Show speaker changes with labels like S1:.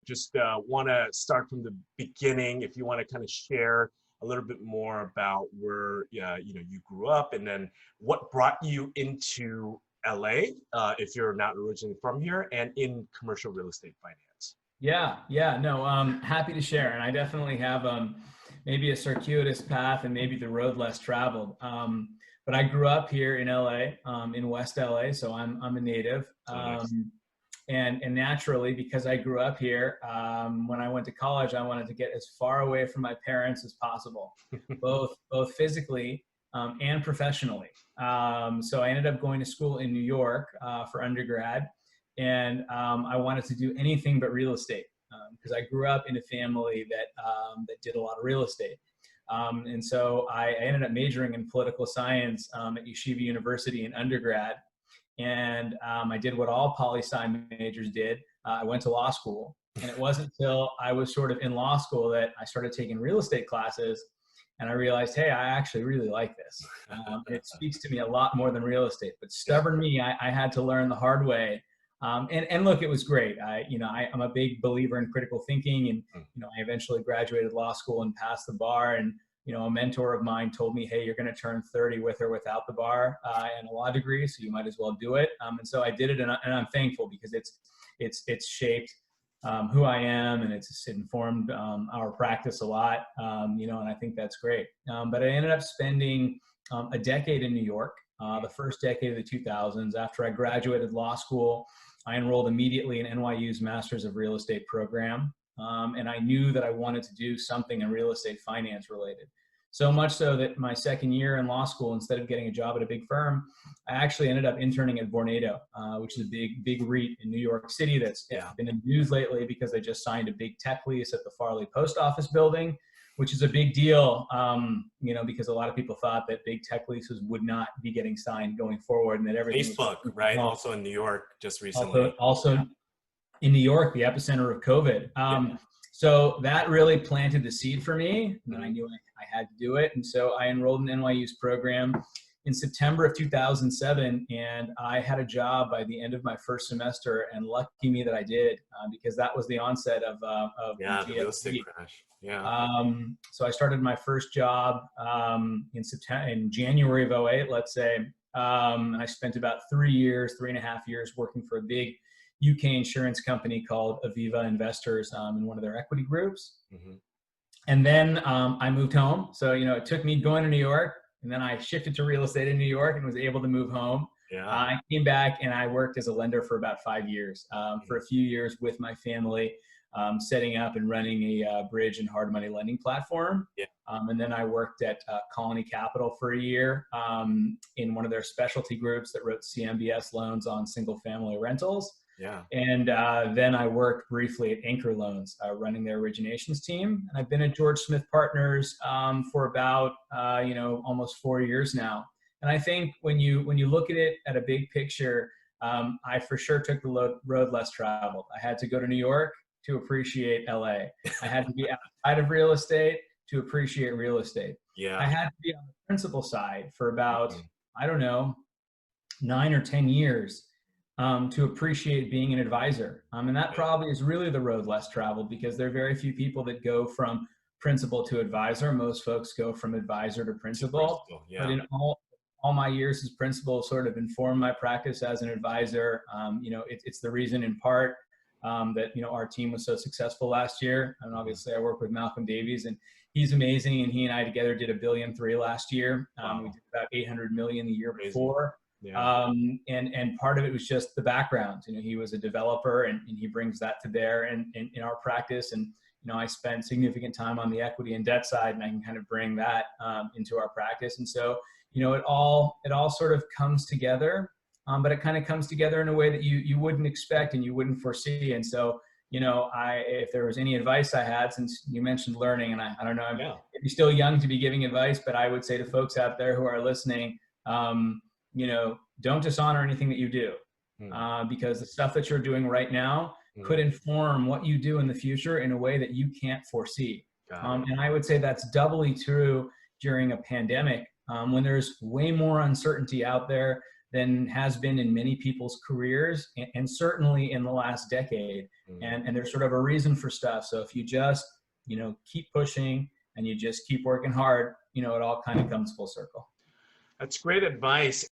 S1: Just want to start from the beginning. If you want to kind of share a little bit more about where you grew up, and then what brought you into LA, if you're not originally from here, and in commercial real estate finance.
S2: No, happy to share. And I definitely have maybe a circuitous path and maybe the road less traveled. But I grew up here in LA, in West LA, so I'm a native.
S1: Nice.
S2: And naturally, because I grew up here, when I went to college, I wanted to get as far away from my parents as possible, both physically and professionally. So I ended up going to school in New York for undergrad, and I wanted to do anything but real estate because I grew up in a family that did a lot of real estate. And so I ended up majoring in political science at Yeshiva University in undergrad. And I did what all poli-sci majors did. I went to law school, and it wasn't until I was sort of in law school that I started taking real estate classes, and I realized, hey, I actually really like this. It speaks to me a lot more than real estate. But stubborn me, I had to learn the hard way. And look, it was great. I'm a big believer in critical thinking, and I eventually graduated law school and passed the bar. And a mentor of mine told me, hey, you're going to turn 30 with or without the bar and a law degree, so you might as well do it. And so I did it, and I'm thankful because it's shaped who I am, and it's informed our practice a lot, and I think that's great. But I ended up spending a decade in New York, the first decade of the 2000s. After I graduated law school, I enrolled immediately in NYU's Masters of Real Estate program. And I knew that I wanted to do something in real estate finance related. So much so that my second year in law school, instead of getting a job at a big firm, I actually ended up interning at Vornado, which is a big REIT in New York City that's been in the news lately because they just signed a big tech lease at the Farley Post Office building, which is a big deal, because a lot of people thought that big tech leases would not be getting signed going forward, and that everything
S1: Facebook, right? Also in New York just recently.
S2: Also in New York, the epicenter of COVID. So that really planted the seed for me, and I knew I had to do it. And so I enrolled in NYU's program in September of 2007, and I had a job by the end of my first semester, and lucky me that I did, because that was the onset of the
S1: real estate crash.
S2: So I started my first job in January of 08, let's say, and I spent about 3.5 years working for a big UK insurance company called Aviva Investors in one of their equity groups. Mm-hmm. And then I moved home. So, it took me going to New York, and then I shifted to real estate in New York and was able to move home. I came back and I worked as a lender for about 5 years, for a few years with my family, setting up and running a bridge and hard money lending platform. And then I worked at Colony Capital for a year in one of their specialty groups that wrote CMBS loans on single family rentals. And then I worked briefly at Anchor Loans, running their originations team. And I've been at George Smith Partners for about almost 4 years now. And I think when you look at it at a big picture, I for sure took the road less traveled. I had to go to New York to appreciate LA. I had to be outside of real estate to appreciate real estate. I had to be on the principal side for about 9 or 10 years. To appreciate being an advisor. And that probably is really the road less traveled, because there are very few people that go from principal to advisor. Most folks go from advisor to principal. But in all my years as principal sort of informed my practice as an advisor. It's the reason in part that, our team was so successful last year. And obviously I work with Malcolm Davies, and he's amazing. And he and I together did $1.3 billion last year. We did about $800 million the year before. And part of it was just the background. He was a developer, and he brings that to bear in our practice. And, I spent significant time on the equity and debt side, and I can kind of bring that into our practice. And so, it all sort of comes together, but it kind of comes together in a way that you wouldn't expect and you wouldn't foresee. And so, if there was any advice I had, since you mentioned learning, and I don't know, I'm still young to be giving advice, but I would say to folks out there who are listening, don't dishonor anything that you do, because the stuff that you're doing right now could inform what you do in the future in a way that you can't foresee. And I would say that's doubly true during a pandemic, when there's way more uncertainty out there. than has been in many people's careers, and certainly in the last decade. And there's sort of a reason for stuff. So if you just, keep pushing and you just keep working hard, it all kind of comes full circle.
S1: That's great advice.